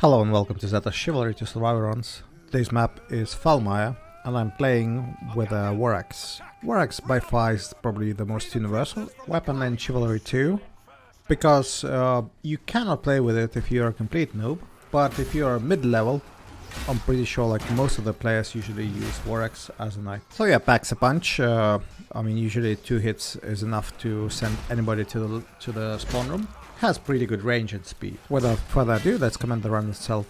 Hello and welcome to Zeta's Chivalry to Survivor runs. Today's map is Falmire and I'm playing with a War Axe. War Axe by far is probably the most universal weapon in Chivalry 2 because you cannot play with it if you're a complete noob, but if you're mid-level, I'm pretty sure like most of the players usually use War Axe as a knight. So yeah, packs a punch. I mean usually 2 hits is enough to send anybody to the spawn room. Has pretty good range and speed. Without further ado, let's comment the run itself.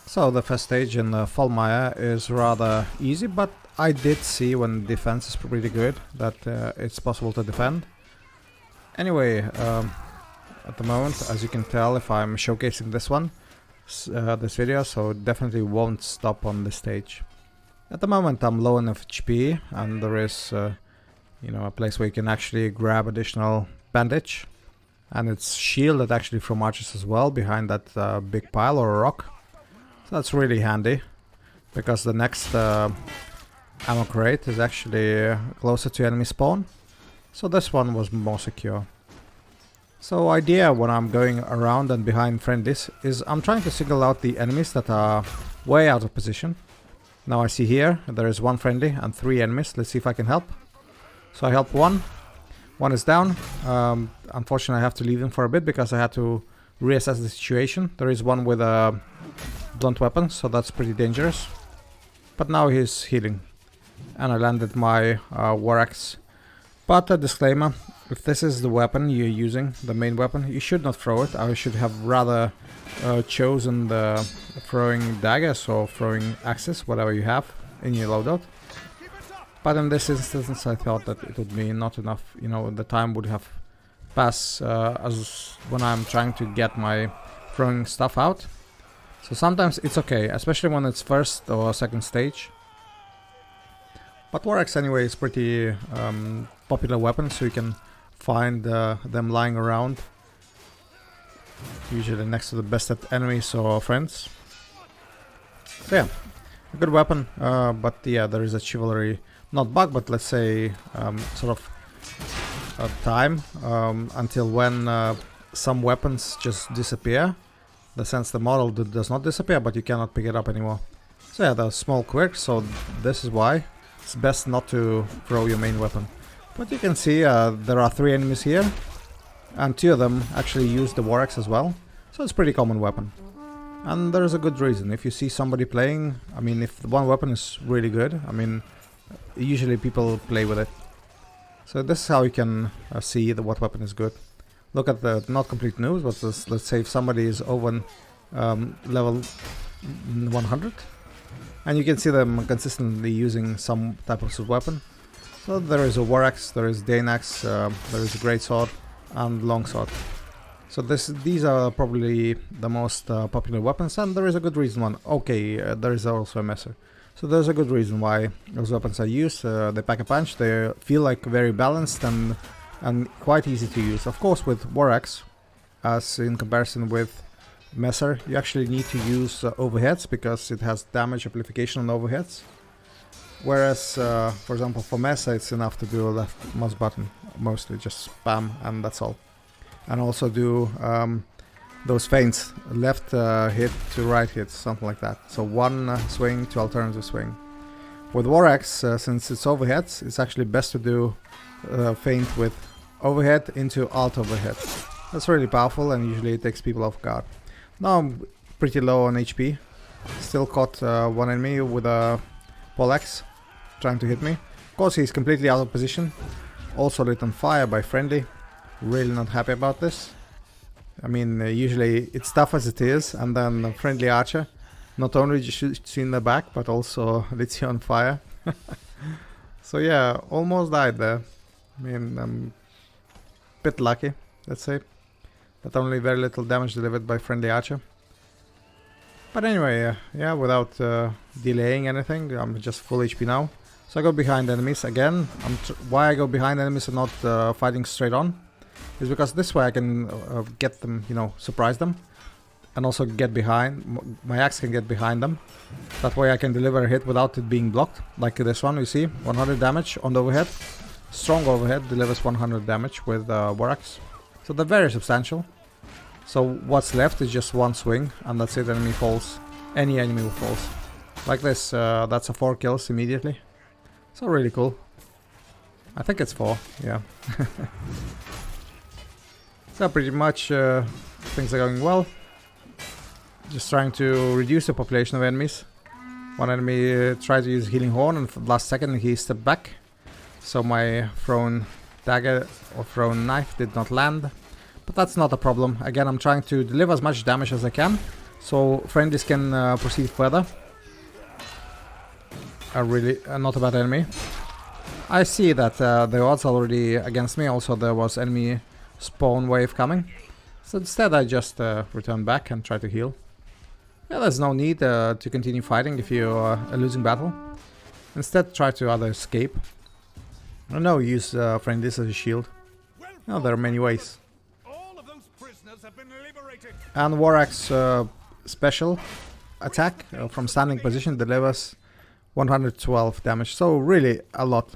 So the first stage in Falmire is rather easy, but I did see when defense is pretty good that it's possible to defend. Anyway, at the moment, as you can tell, if I'm showcasing this video, so definitely won't stop on this stage. At the moment, I'm low enough HP, and there is, a place where you can actually grab additional bandage. And it's shielded actually from archers as well behind that big pile or a rock. So that's really handy because the next ammo crate is actually closer to enemy spawn. So this one was more secure. So idea when I'm going around and behind friendlies is I'm trying to single out the enemies that are way out of position. Now I see here there is 1 friendly and 3 enemies. Let's see if I can help. So I help 1. 1 is down. Unfortunately I have to leave him for a bit because I had to reassess the situation. There is 1 with a blunt weapon, so that's pretty dangerous. But now he's healing. And I landed my War Axe. But a disclaimer, if this is the weapon you're using, the main weapon, you should not throw it. I should have rather chosen the throwing daggers or throwing axes, whatever you have in your loadout. But in this instance I thought that it would be not enough, the time would have passed as when I'm trying to get my throwing stuff out. So sometimes it's okay, especially when it's first or second stage. But War Axe anyway is pretty popular weapon, so you can find them lying around. Usually next to the bested enemies or friends. So yeah, a good weapon, but yeah, there is a chivalry not bug, but let's say sort of time until when some weapons just disappear. In the sense the model does not disappear, but you cannot pick it up anymore. So yeah, there's small quirks, so this is why it's best not to throw your main weapon. But you can see there are 3 enemies here, and 2 of them actually use the War Axe as well. So it's a pretty common weapon. And there is a good reason. If you see somebody playing, I mean, if the one weapon is really good, I mean, usually people play with it. So this is how you can see what weapon is good. Look at the not complete noobs, but let's say if somebody is over level 100, and you can see them consistently using some type of weapon. So there is a War Axe, there is Dane Axe, there is a Great Sword, and Longsword. So these are probably the most popular weapons, and there is a good reason one. Okay, there is also a Messer. So there's a good reason why those weapons are used. They pack a punch, they feel like very balanced and quite easy to use. Of course with War Axe, as in comparison with Messer, you actually need to use overheads because it has damage amplification on overheads. Whereas, for example, for Messer it's enough to do a left mouse button, mostly just spam and that's all. And also do those feints, left hit to right hit, something like that. So 1 swing to alternative swing. With War Axe, since it's overheads, it's actually best to do feint with overhead into alt overhead. That's really powerful and usually it takes people off guard. Now I'm pretty low on HP. Still caught 1 enemy with a pole axe trying to hit me. Of course he's completely out of position. Also lit on fire by friendly. Really not happy about this. I mean, usually it's tough as it is, and then a friendly archer not only shoots you in the back, but also lets you on fire. So yeah, almost died there. I mean, I'm a bit lucky, let's say. But only very little damage delivered by friendly archer. But anyway, yeah, without delaying anything, I'm just full HP now. So I go behind enemies again. Why I go behind enemies and not fighting straight on is because this way I can get them, surprise them. And also get behind, my axe can get behind them. That way I can deliver a hit without it being blocked. Like this one, you see, 100 damage on the overhead. Strong overhead delivers 100 damage with War Axe. So they're very substantial. So what's left is just one swing, and that's it. Enemy falls. Any enemy falls. Like this, that's a 4 kills immediately. So really cool. I think it's 4, yeah. So pretty much things are going well. Just trying to reduce the population of enemies. One enemy tried to use Healing Horn, and for the last second he stepped back. So my thrown dagger or thrown knife did not land. But that's not a problem. Again, I'm trying to deliver as much damage as I can, so friendlies can proceed further. Really not a bad enemy. I see that the odds are already against me. Also, there was enemy spawn wave coming. So instead I just return back and try to heal. Yeah, there's no need to continue fighting if you are losing battle. Instead, try to either escape. Or no, use friendlies as a shield. No, there are many ways. And War Axe special attack from standing position delivers 112 damage. So really a lot.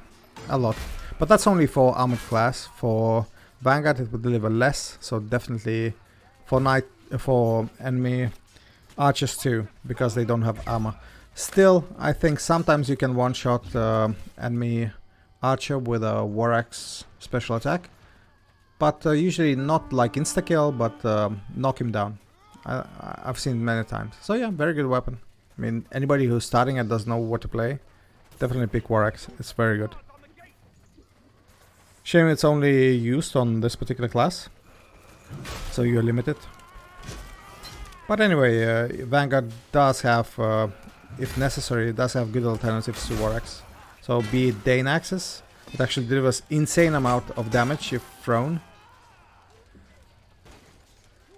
But that's only for armored class. For Vanguard it would deliver less. So definitely for enemy archers too, because they don't have armor. Still, I think sometimes you can one-shot enemy archer with a War Axe special attack. But usually not like insta-kill, but knock him down. I've seen it many times. So yeah, very good weapon. I mean, anybody who's starting and doesn't know what to play, definitely pick War Axe. It's very good. Shame it's only used on this particular class, so you're limited. But anyway, Vanguard does have, if necessary, it does have good alternatives to War Axe. So be it Dane Axes, it actually delivers insane amount of damage if thrown.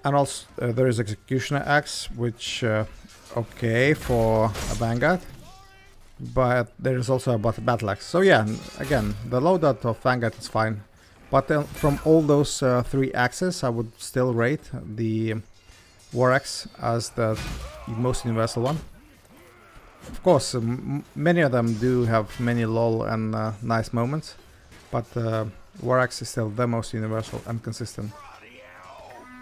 And also there is Executioner Axe, which okay for a Vanguard, but there is also a Battle Axe. So yeah, again, the loadout of Vanguard is fine, but from all those 3 axes, I would still rate the War Axe as the most universal one. Of course, many of them do have many lol and nice moments, but War Axe is still the most universal and consistent.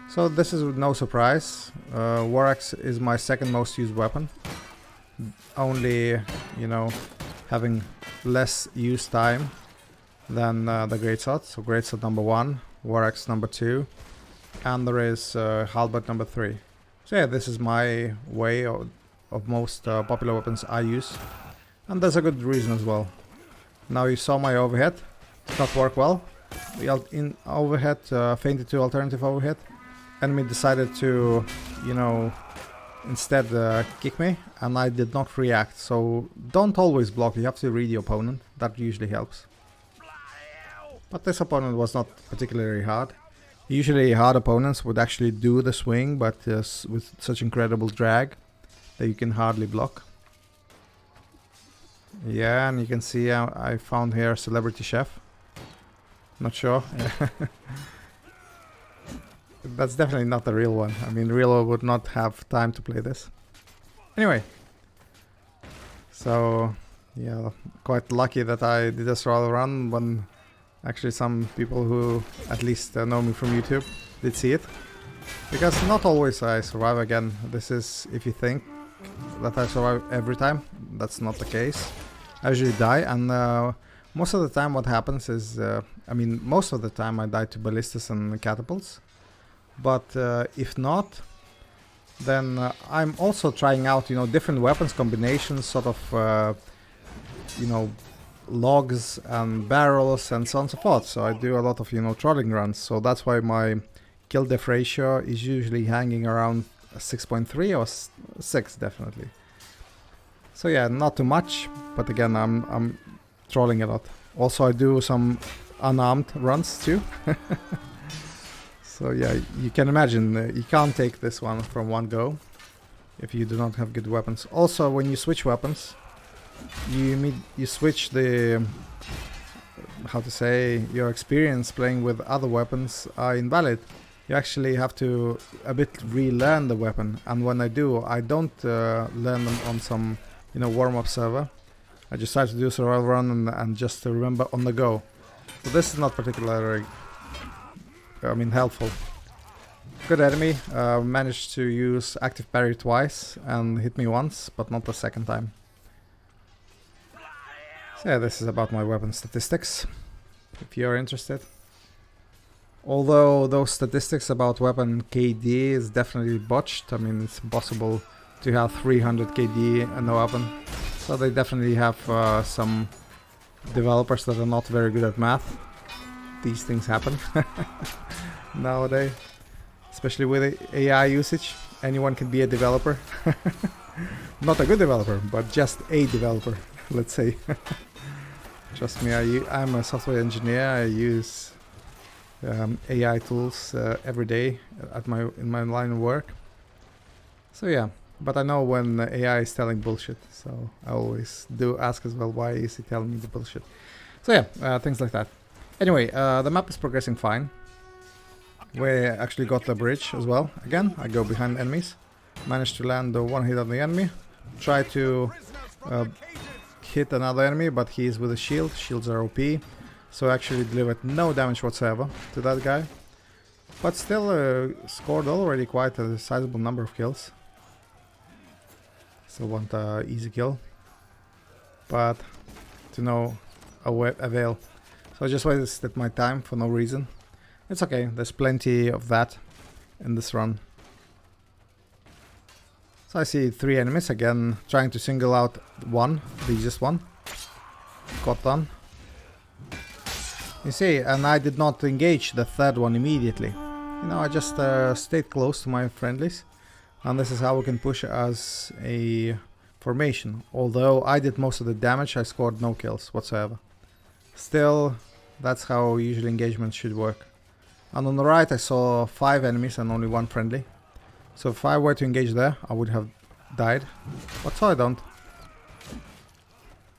So this is no surprise. War Axe is my second most used weapon. Only, you know, having less use time than the Greatsword. So Greatsword number 1, War Axe number 2, and there is Halberd number 3. So yeah, this is my way of most popular weapons I use. And there's a good reason as well. Now you saw my overhead. Did not work well. In overhead, fainted to alternative overhead. Enemy decided to, you know, instead kick me, and I did not react. So don't always block, you have to read your opponent. That usually helps. But this opponent was not particularly hard. Usually hard opponents would actually do the swing, but with such incredible drag that you can hardly block. Yeah, and you can see I found here Celebrity Chef. Not sure. That's definitely not the real one. I mean, real one would not have time to play this. Anyway. So, yeah, quite lucky that I did a survival run when actually some people who at least know me from YouTube did see it. Because not always I survive again. This is if you think that I survive every time. That's not the case. I usually die, and most of the time what happens is, I mean, most of the time I die to ballistas and catapults. But if not, then I'm also trying out, you know, different weapons combinations, sort of, you know, logs and barrels and so on and so forth. So I do a lot of, you know, trolling runs. So that's why my kill death ratio is usually hanging around 6.3 or 6 definitely. So yeah, not too much, but again, I'm trolling a lot. Also, I do some unarmed runs too. So yeah, you can imagine you can't take this one from one go if you do not have good weapons. Also, when you switch weapons, you switch the, how to say, your experience playing with other weapons are invalid. You actually have to a bit relearn the weapon, and when I do, I don't learn them on some, you know, warm-up server. I just try to do a survival run and just to remember on the go. So this is not particularly, I mean, helpful. Good enemy. Managed to use active parry twice and hit me once, but not the second time. So yeah, this is about my weapon statistics, if you're interested. Although those statistics about weapon KD is definitely botched. I mean, it's impossible to have 300 KD and no weapon. So they definitely have some developers that are not very good at math. These things happen nowadays, especially with AI usage. Anyone can be a developer. Not a good developer, but just a developer, let's say. Trust me, I'm a software engineer. I use AI tools every day in my line of work. So yeah, but I know when AI is telling bullshit, so I always do ask as well, why is he telling me the bullshit? So yeah, things like that. Anyway, the map is progressing fine. We actually got the bridge as well. Again, I go behind enemies, managed to land the one hit on the enemy, try to hit another enemy, but he is with a shield. Shields are OP, so actually delivered no damage whatsoever to that guy, but still scored already quite a sizable number of kills. Still want an easy kill, but to no avail. So I just wasted my time for no reason. It's okay, there's plenty of that in this run. So I see 3 enemies again, trying to single out one, the easiest one. Got done. You see, and I did not engage the third one immediately. You know, I just stayed close to my friendlies. And this is how we can push as a formation. Although I did most of the damage, I scored no kills whatsoever. Still, that's how usually engagements should work. And on the right I saw 5 enemies and only 1 friendly. So if I were to engage there, I would have died. But so I don't.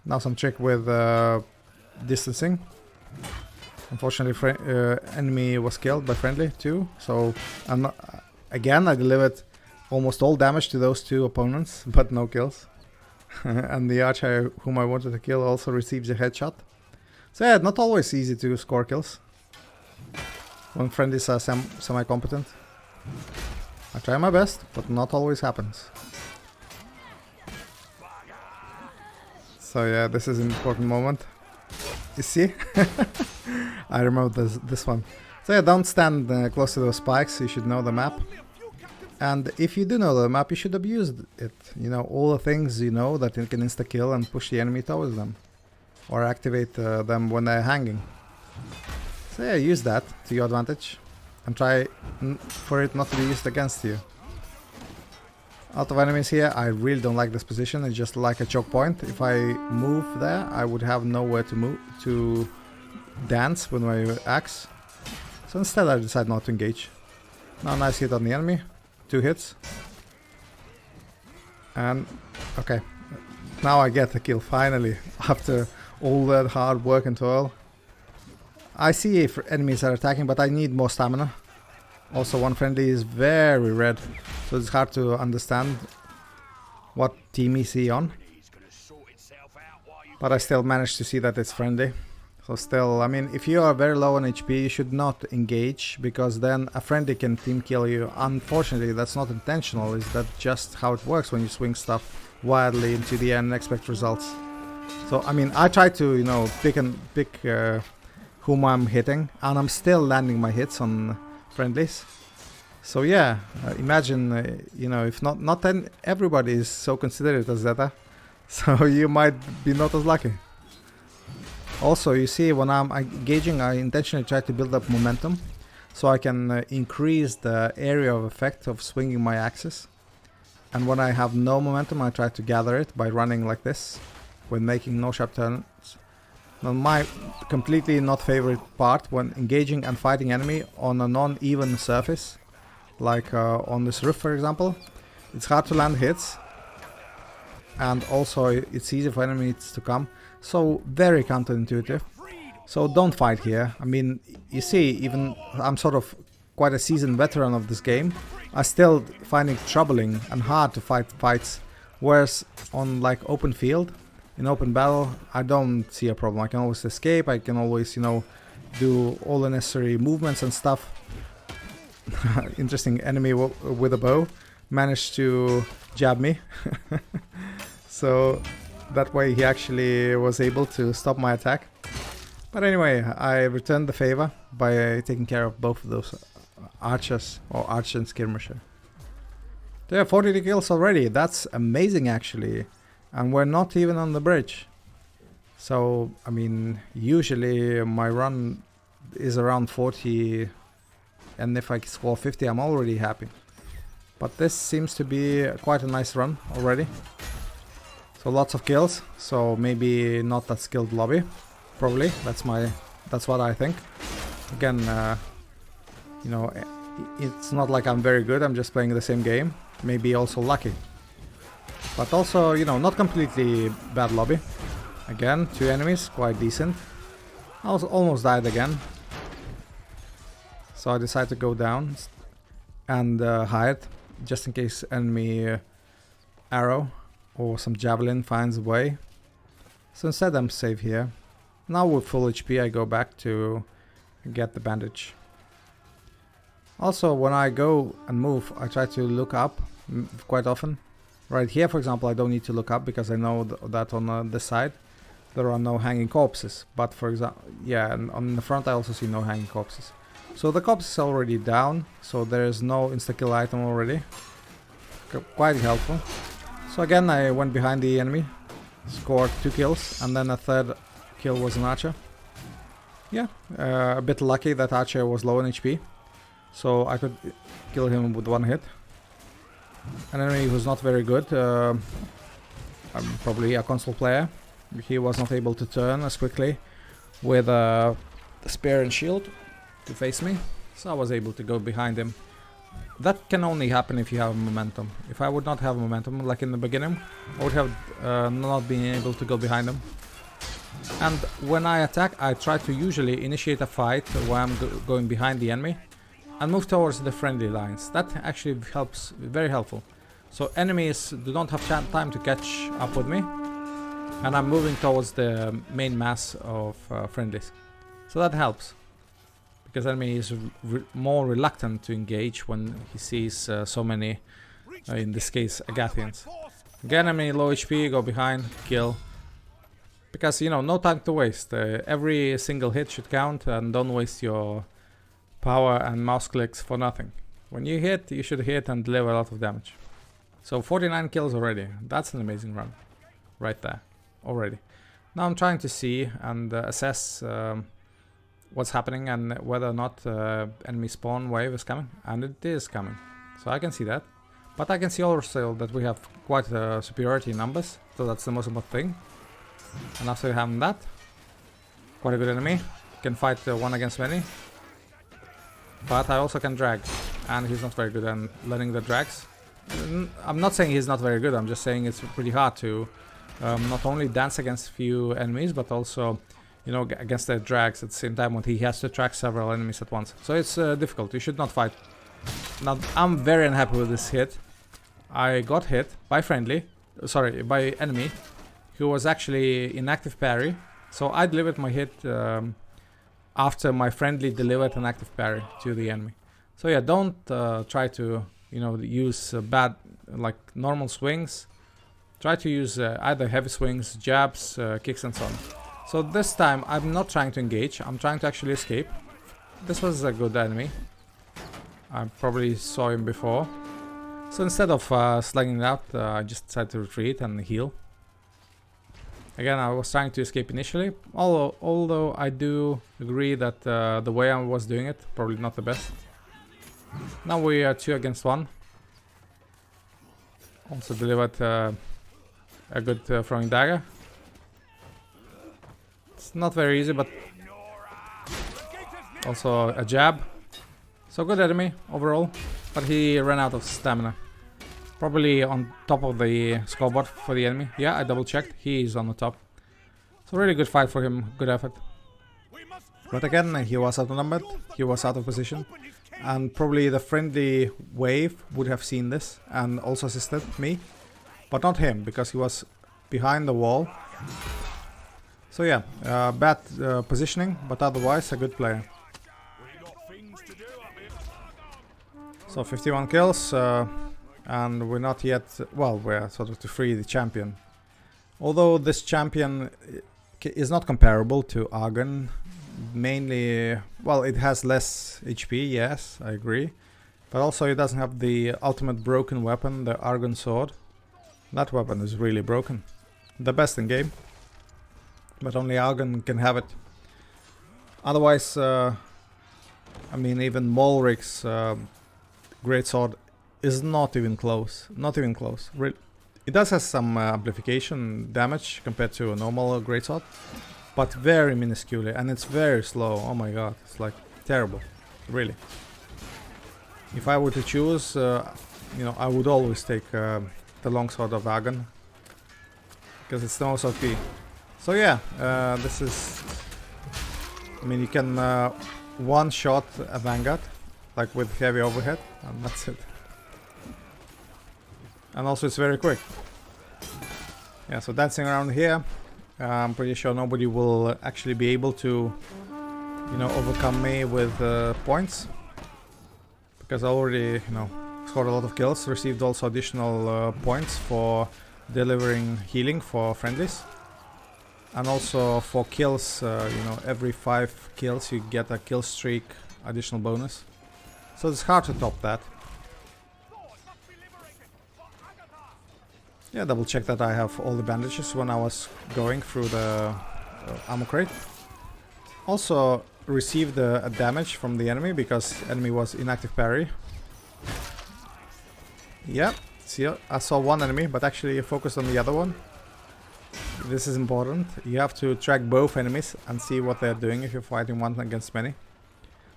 Now some trick with distancing. Unfortunately, enemy was killed by friendly too. So again, I delivered almost all damage to those 2 opponents, but no kills. And the archer whom I wanted to kill also receives a headshot. So yeah, not always easy to score kills when friendlies are semi-competent. I try my best, but not always happens. So yeah, this is an important moment. You see? I remember this one. So yeah, don't stand close to those spikes, you should know the map. And if you do know the map, you should abuse it. You know, all the things you know that you can insta-kill and push the enemy towards them. Or activate them when they're hanging. So yeah, use that to your advantage. And try for it not to be used against you. Out of enemies here, I really don't like this position. It's just like a choke point. If I move there, I would have nowhere to move to dance with my axe. So instead I decide not to engage. Now nice hit on the enemy. 2 hits. And okay. Now I get the kill finally. After all that hard work and toil. I see if enemies are attacking, but I need more stamina. Also, one friendly is very red, so it's hard to understand what team is he on. But I still managed to see that it's friendly. So still, I mean, if you are very low on HP, you should not engage, because then a friendly can team kill you. Unfortunately, that's not intentional, is that just how it works when you swing stuff wildly into the air and expect results. So, I mean, I try to, you know, pick whom I'm hitting, and I'm still landing my hits on friendlies. So yeah, imagine, you know, if not then everybody is so considerate as Zeta, so you might be not as lucky. Also, you see, when I'm engaging, I intentionally try to build up momentum, so I can increase the area of effect of swinging my axes. And when I have no momentum, I try to gather it by running like this, when making no sharp turns. Now, my completely not favorite part when engaging and fighting enemy on a non-even surface, like on this roof for example, it's hard to land hits, and also it's easy for enemies to come, so very counterintuitive. So don't fight here. I mean, you see, even I'm sort of quite a seasoned veteran of this game, I still find it troubling and hard to fight fights, whereas on like open field, in open battle, I don't see a problem. I can always escape, I can always, you know, do all the necessary movements and stuff. interesting enemy with a bow managed to jab me. So that way he actually was able to stop my attack. But anyway, I returned the favor by taking care of both of those archers, or archer and skirmisher. There are 42 kills already. That's amazing actually. And we're not even on the bridge. So, I mean, usually my run is around 40, and if I score 50 I'm already happy. But this seems to be quite a nice run already. So lots of kills, so maybe not that skilled lobby. Probably, that's what I think. Again, you know, it's not like I'm very good, I'm just playing the same game. Maybe also lucky. But also, you know, not completely bad lobby. Again, 2 enemies, quite decent. I also almost died again. So I decided to go down and hide, just in case enemy arrow or some javelin finds a way. So instead I'm safe here. Now with full HP I go back to get the bandage. Also when I go and move I try to look up quite often. Right here for example I don't need to look up because I know that on this side there are no hanging corpses. But for example, yeah, and on the front I also see no hanging corpses. So the corpse is already down, so there is no insta-kill item already. Quite helpful. So again I went behind the enemy, scored 2 kills, and then a third kill was an archer. Yeah, a bit lucky that archer was low on HP, so I could kill him with 1 hit. An enemy who's not very good, probably a console player. He was not able to turn as quickly with a spear and shield to face me, so I was able to go behind him. That can only happen if you have momentum. If I would not have momentum, like in the beginning, I would have not been able to go behind him. And when I attack, I try to usually initiate a fight where I'm going behind the enemy and move towards the friendly lines. That actually helps, very helpful. So enemies do not have time to catch up with me, and I'm moving towards the main mass of friendlies. So that helps. Because enemy is more reluctant to engage when he sees so many, in this case, Agathians. Again, enemy low HP, go behind, kill. Because, you know, no time to waste. Every single hit should count, and don't waste your power and mouse clicks for nothing. When you hit, you should hit and deliver a lot of damage. So 49 kills already. That's an amazing run. Right there. Already. Now I'm trying to see and assess what's happening and whether or not enemy spawn wave is coming, and it is coming, so I can see that. But I can see also that we have quite a superiority in numbers, so that's the most important thing. And after having that, quite a good enemy, can fight 1 against many. But I also can drag, and he's not very good at learning the drags. I'm not saying he's not very good, I'm just saying it's pretty hard to not only dance against few enemies, but also, you know, against the drags at the same time when he has to track several enemies at once. So it's difficult, you should not fight. Now, I'm very unhappy with this hit. I got hit by by enemy, who was actually in active parry. So I delivered my hit after my friendly delivered an active parry to the enemy. So yeah, don't try to, you know, use bad, like normal swings. Try to use either heavy swings, jabs, kicks and so on. So this time I'm not trying to engage, I'm trying to actually escape. This was a good enemy. I probably saw him before. So instead of slugging it out, I just decided to retreat and heal. Again, I was trying to escape initially, although I do agree that the way I was doing it, probably not the best. Now we are 2 against 1. Also delivered a good throwing dagger. It's not very easy, but also a jab. So good enemy overall, but he ran out of stamina. Probably on top of the scoreboard for the enemy. Yeah, I double checked, he is on the top. So really good fight for him, good effort. But again, he was outnumbered, he was out of position. And probably the friendly wave would have seen this and also assisted me. But not him, because he was behind the wall. So yeah, bad positioning, but otherwise a good player. So 51 kills, and we're not yet, well, we're sort of to free the champion. Although this champion is not comparable to Argon, mainly, well, it has less HP, yes, I agree. But also it doesn't have the ultimate broken weapon, the Argon sword. That weapon is really broken. The best in game. But only Argon can have it. Otherwise, I mean, even Molric's greatsword is not even close. Not even close. It does have some amplification damage compared to a normal greatsword, but very minuscule, and it's very slow. Oh my god, it's like terrible, really. If I were to choose, you know, I would always take the longsword of Argon, because it's the most OP. So yeah, this is, I mean, you can one-shot a Vanguard, like with heavy overhead, and that's it. And also it's very quick. Yeah, so dancing around here, I'm pretty sure nobody will actually be able to, you know, overcome me with points. Because I already, you know, scored a lot of kills, received also additional points for delivering healing for friendlies. And also for kills, you know, every 5 kills you get a kill streak additional bonus. So it's hard to top that. Yeah, double check that I have all the bandages when I was going through the ammo crate. Also received a damage from the enemy because enemy was inactive parry. Yeah, see, I saw one enemy, but actually focused on the other one. This is important. You have to track both enemies and see what they're doing if you're fighting one against many.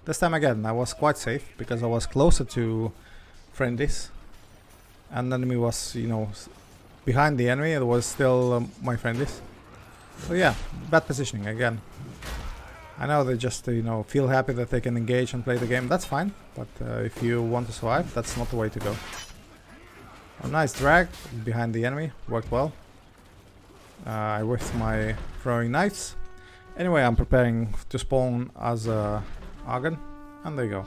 This time again, I was quite safe because I was closer to friendlies. And the enemy was, you know, behind the enemy. It was still my friendlies. So yeah, bad positioning again. I know they just, you know, feel happy that they can engage and play the game. That's fine. But if you want to survive, that's not the way to go. A nice drag behind the enemy. Worked well. I whiffed my throwing knives. Anyway, I'm preparing to spawn as Argon. And there you go.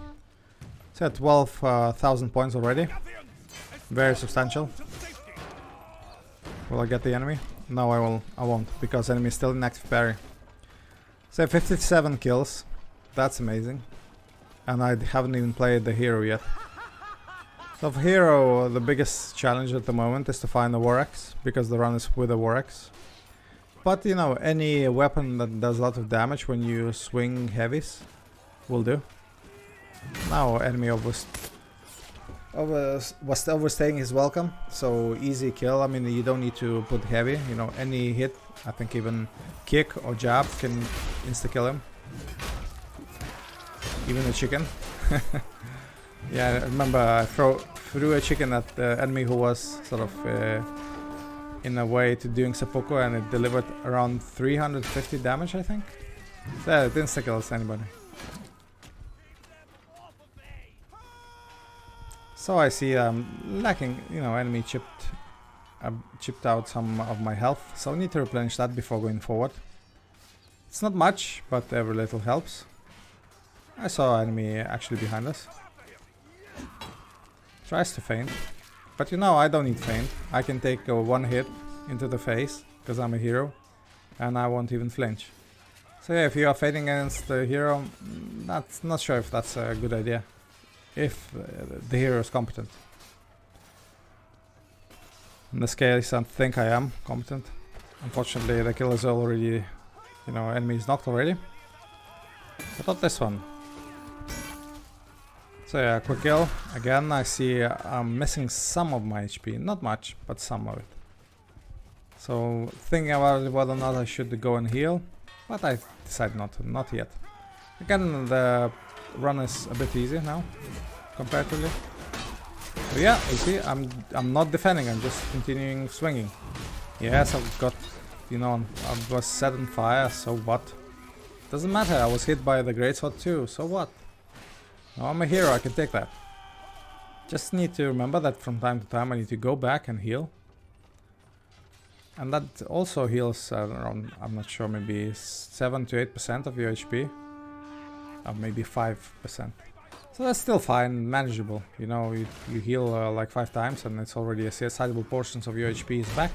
It's at 12,000 points already. Very substantial. Will I get the enemy? No, I won't, because enemy is still in active parry. So 57 kills. That's amazing. And I haven't even played the hero yet. So for hero, the biggest challenge at the moment is to find the war axe, because the run is with a war axe. But you know, any weapon that does a lot of damage when you swing heavies will do. Now enemy was overstaying his welcome, so easy kill. I mean, you don't need to put heavy, you know, any hit, I think even kick or jab can insta-kill him. Even a chicken. Yeah, I remember I threw a chicken at the enemy who was sort of in a way to doing seppuku, and it delivered around 350 damage, I think. So it insta-kills anybody. So I see lacking, you know, enemy chipped out some of my health, so I need to replenish that before going forward. It's not much, but every little helps. I saw enemy actually behind us. Tries to feint, but you know, I don't need feint. I can take one hit into the face, because I'm a hero, and I won't even flinch. So yeah, if you are fighting against the hero, that's not sure if that's a good idea. If the hero is competent. In this case, I think I am competent. Unfortunately, the kill is already, you know, enemy is knocked already. But not this one. So yeah, quick kill. Again, I see I'm missing some of my HP. Not much, but some of it. So thinking about whether or not I should go and heal. But I decided not to, not yet. Again, the run is a bit easier now, comparatively. So yeah, you see, I'm not defending, I'm just continuing swinging. Yes, I've got, you know, I was set on fire, so what? Doesn't matter, I was hit by the greatsword too, so what? No, I'm a hero, I can take that. Just need to remember that from time to time I need to go back and heal. And that also heals around, I'm not sure, maybe 7 to 8% of your HP. Or maybe 5%. So that's still fine, manageable. You know, you heal like 5 times and it's already a sizable portions of your HP is back.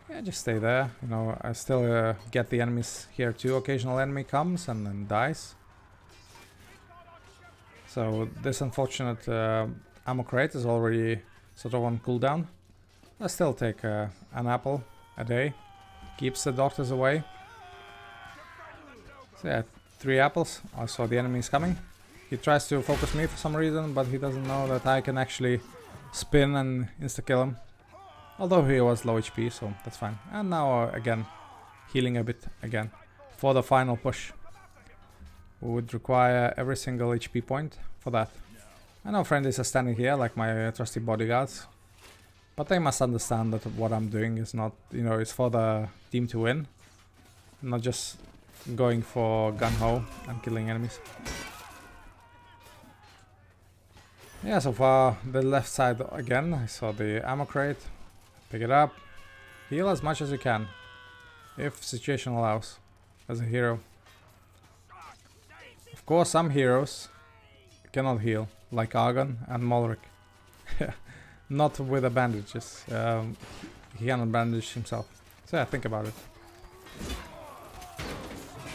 Yeah, just stay there. You know, I still get the enemies here too. Occasional enemy comes and then dies. So this unfortunate ammo crate is already sort of on cooldown. I still take an apple a day. Keeps the doctors away. So yeah, 3 apples. I saw the enemy is coming. He tries to focus me for some reason, but he doesn't know that I can actually spin and insta-kill him. Although he was low HP, so that's fine. And now again, healing a bit again. For the final push. We would require every single HP point for that. I know friendlies are standing here like my trusty bodyguards. But they must understand that what I'm doing is not, you know, it's for the team to win. Not just going for gun-ho and killing enemies. Yeah, so far the left side again. I saw the ammo crate. Pick it up. Heal as much as you can. If situation allows. As a hero. Of course, some heroes cannot heal. Like Argon and Molric. Not with the bandages. He cannot bandage himself. So yeah, think about it.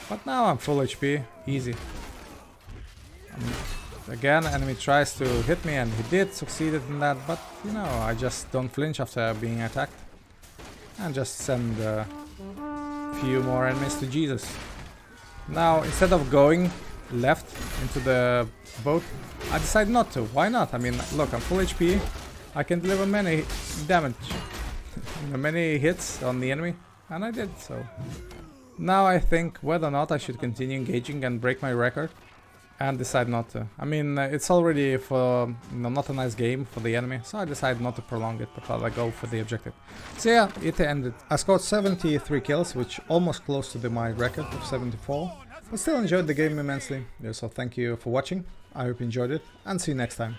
But now I'm full HP. Easy. Again, enemy tries to hit me and he did, succeeded in that. But, you know, I just don't flinch after being attacked. And just send a few more enemies to Jesus. Now, instead of going left into the boat, I decide not to. Why not? I mean, look, I'm full HP. I can deliver many damage. Many hits on the enemy. And I did, so... Now I think whether or not I should continue engaging and break my record. And decide not to. I mean, it's already for, you know, not a nice game for the enemy. So I decided not to prolong it, but rather go for the objective. So yeah, it ended. I scored 73 kills, which almost close to my record of 74. But still enjoyed the game immensely. Yeah, so thank you for watching. I hope you enjoyed it. And see you next time.